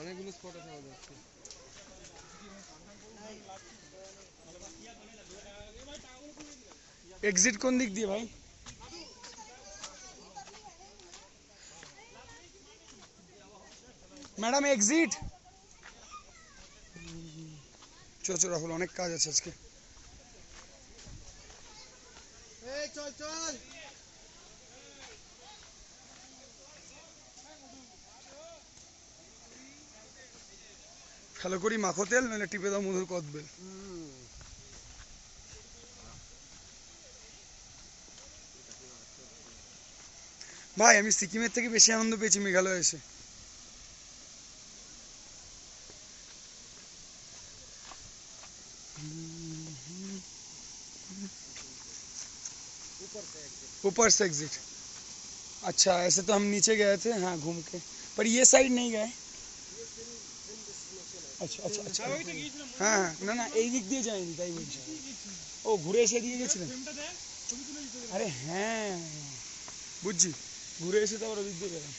অনেকগুলো স্পট আছে আমাদের। এক্সিট কোন দিক দিয়ে ভাই? Madam exit. চল রাহুল, অনেক কাজ আছে আজকে। চল চল। ভালো করি মাখো তেল, নইলে টিপে দাও মধুর কদবেল। ভাই আমি সিকিমের থেকে বেশি আনন্দ পেয়েছি মেঘালয় এসে। ऊपर से एग्जिट। अच्छा ऐसे तो हम नीचे गए थे, हाँ घूम के, पर ये साइड नहीं गए। अच्छा अच्छा अच्छा, হ্যাঁ না না এই দিক দিয়ে যায়নি, তাই বলছি। ও ঘুরে এসে দিয়ে গেছিলেন? আরে হ্যাঁ বুঝছি, ঘুরে এসে তো আবার ওদিক দিয়ে গেলাম।